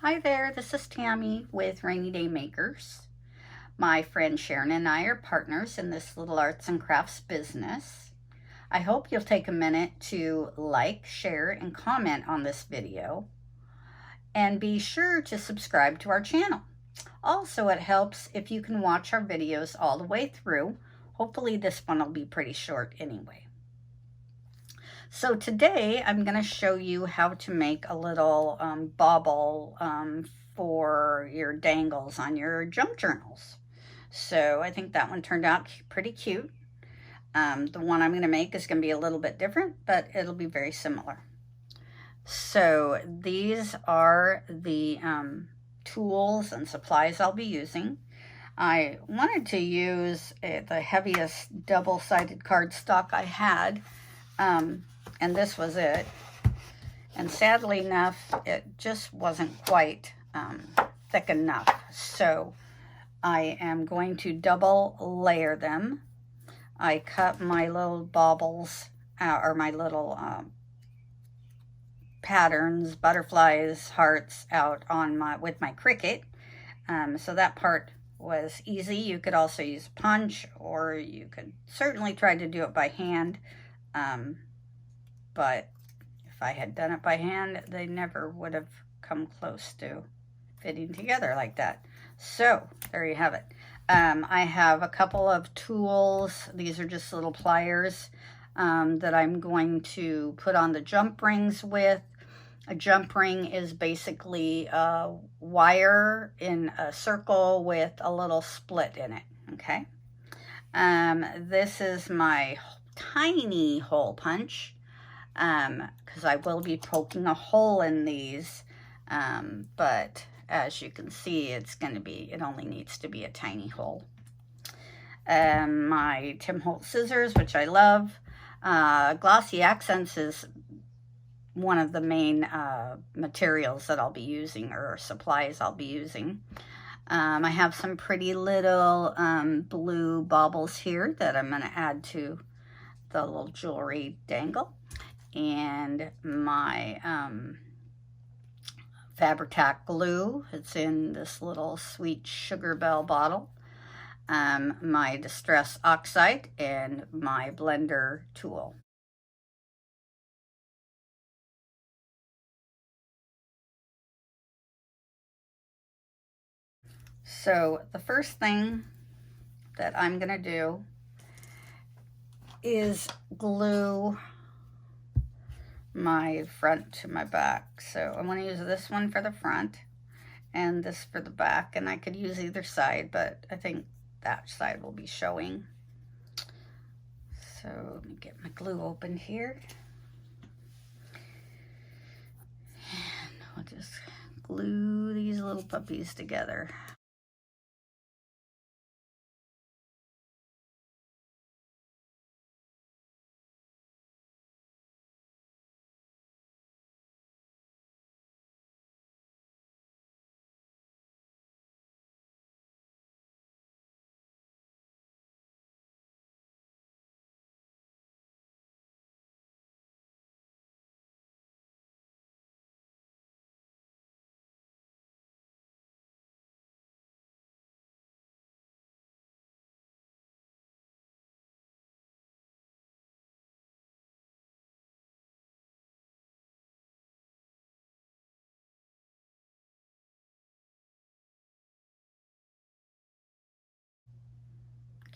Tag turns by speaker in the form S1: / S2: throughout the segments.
S1: Hi there, this is Tammy with Rainy Day Makers. My friend Sharon and I are partners in this little arts and crafts business. I hope you'll take a minute to like, share, and comment on this video. And be sure to subscribe to our channel. Also, it helps if you can watch our videos all the way through. Hopefully this one will be pretty short anyway. So today I'm going to show you how to make a little bauble for your dangles on your junk journals. So I think that one turned out pretty cute. The one I'm going to make is going to be a little bit different, but it'll be very similar. So these are the tools and supplies I'll be using. I wanted to use the heaviest double-sided cardstock I had. And this was it. And sadly enough, it just wasn't quite thick enough. So I am going to double layer them. I cut my little baubles out, or my little patterns, butterflies, hearts out on with my Cricut. So that part was easy. You could also use a punch, or you could certainly try to do it by hand. But if I had done it by hand, they never would have come close to fitting together like that. So there you have it. I have a couple of tools. These are just little pliers that I'm going to put on the jump rings with. A jump ring is basically a wire in a circle with a little split in it, okay? This is my tiny hole punch. Because I will be poking a hole in these, but as you can see, it only needs to be a tiny hole. My Tim Holtz scissors, which I love. Glossy Accents is one of the main materials that I'll be using, or supplies I'll be using. I have some pretty little blue baubles here that I'm going to add to the little jewelry dangle. And my Fabri-Tac glue. It's in this little sweet sugar bell bottle. My Distress Oxide and my blender tool. So the first thing that I'm going to do is glue my front to my back. So I'm going to use this one for the front and this for the back, and I could use either side, but I think that side will be showing. So let me get my glue open here, and I'll just glue these little puppies together.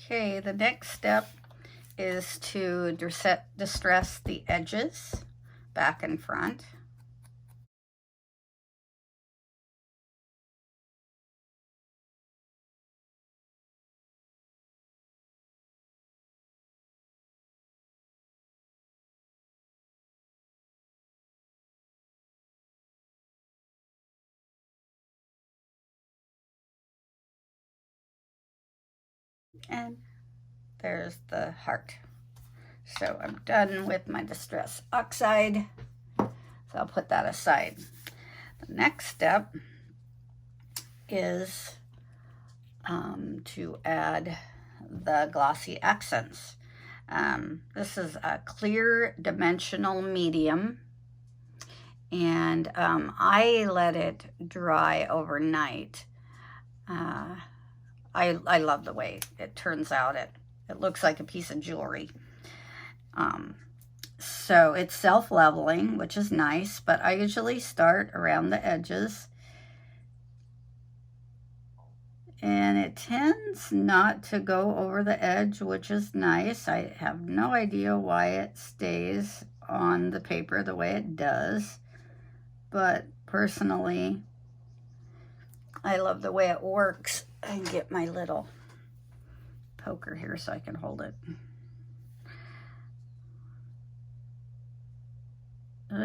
S1: Okay, the next step is to distress the edges back and front. And there's the heart. So I'm done with my Distress Oxide. So I'll put that aside. The next step is to add the Glossy Accents. This is a clear dimensional medium, and I let it dry overnight. I love the way it turns out. It looks like a piece of jewelry. So it's self-leveling, which is nice, but I usually start around the edges. And it tends not to go over the edge, which is nice. I have no idea why it stays on the paper the way it does, but personally, I love the way it works. I can get my little poker here so I can hold it.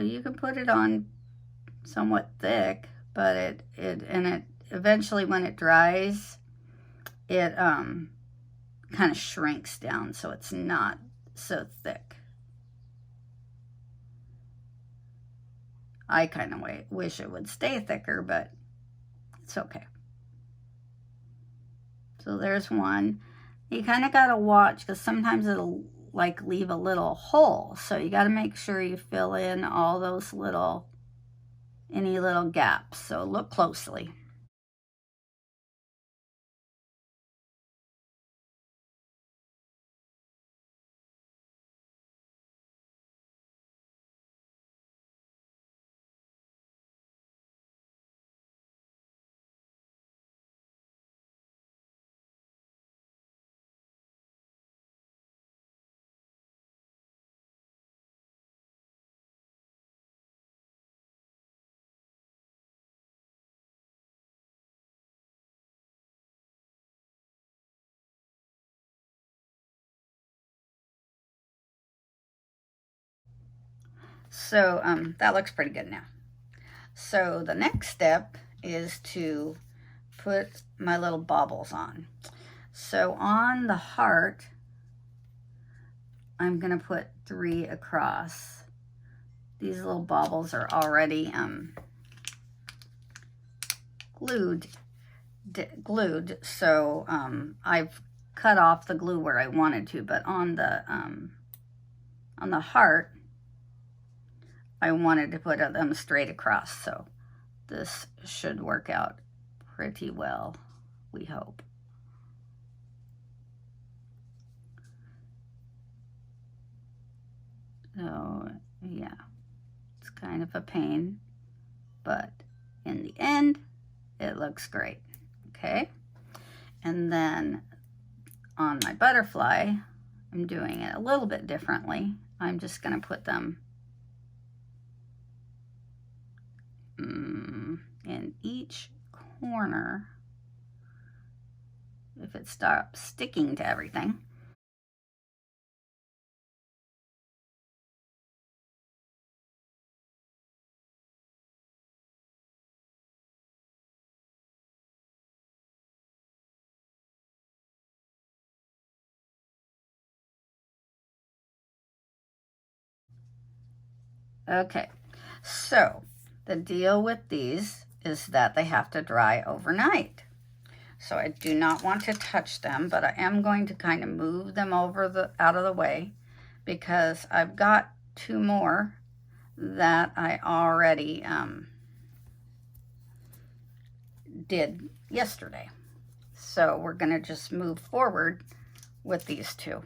S1: You can put it on somewhat thick, but it eventually, when it dries, it kind of shrinks down, so it's not so thick. I kind of wish it would stay thicker, but it's okay. So there's one. You kind of got to watch, because sometimes it'll like leave a little hole, so you got to make sure you fill in all those any little gaps. So look closely. So that looks pretty good now. So the next step is to put my little baubles on. So on the heart, I'm going to put 3 across. These little baubles are already glued, so I've cut off the glue where I wanted to, but on the heart, I wanted to put them straight across, so this should work out pretty well, we hope. So yeah, it's kind of a pain, but in the end, it looks great. Okay, and then on my butterfly, I'm doing it a little bit differently. I'm just going to put them in each corner. If it stops sticking to everything. Okay, so the deal with these is that they have to dry overnight. So I do not want to touch them, but I am going to kind of move them out of the way, because I've got 2 more that I already did yesterday. So we're going to just move forward with these 2.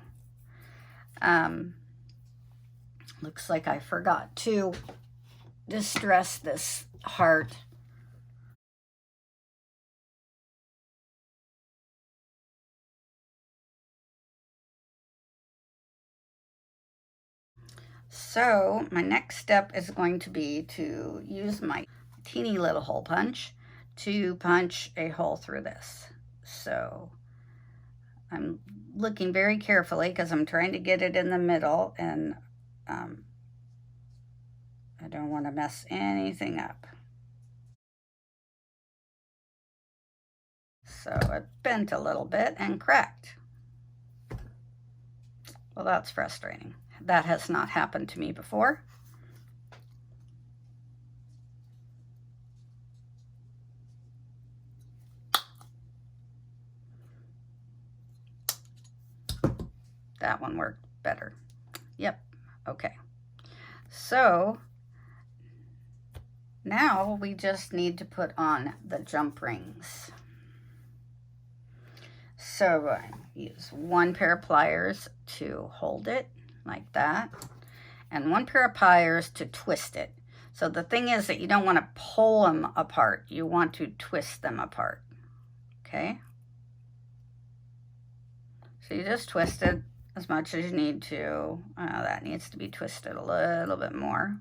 S1: Looks like I forgot to distress this heart. So my next step is going to be to use my teeny little hole punch to punch a hole through this. So I'm looking very carefully, because I'm trying to get it in the middle, and I don't want to mess anything up. So it bent a little bit and cracked. Well, that's frustrating. That has not happened to me before. That one worked better. Yep, okay. So Now we just need to put on the jump rings. So I use one pair of pliers to hold it like that, and one pair of pliers to twist it. So the thing is that you don't want to pull them apart. You want to twist them apart, okay? So you just twist it as much as you need to. That needs to be twisted a little bit more.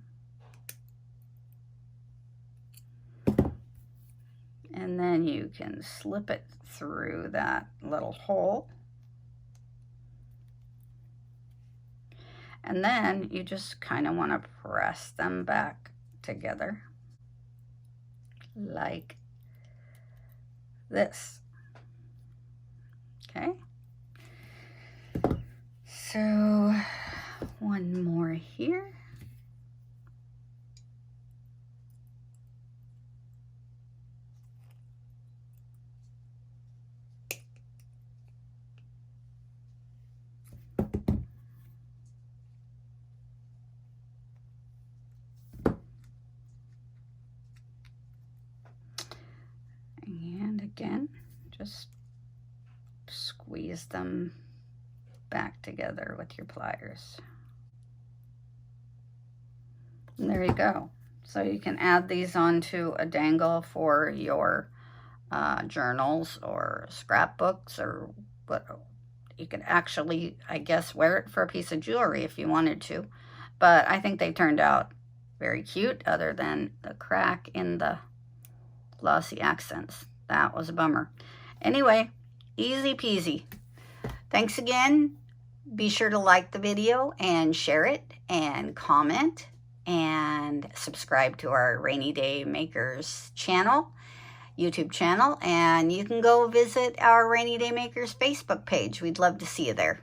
S1: And then you can slip it through that little hole. And then you just kind of want to press them back together like this. Okay. So one more here. And again, just squeeze them back together with your pliers. And there you go. So you can add these onto a dangle for your journals or scrapbooks, or what. You could actually, I guess, wear it for a piece of jewelry if you wanted to. But I think they turned out very cute, other than the crack in the Glossy Accents. That was a bummer. Anyway, easy peasy. Thanks again. Be sure to like the video and share it and comment and subscribe to our Rainy Day Makers channel, YouTube channel, and you can go visit our Rainy Day Makers Facebook page. We'd love to see you there.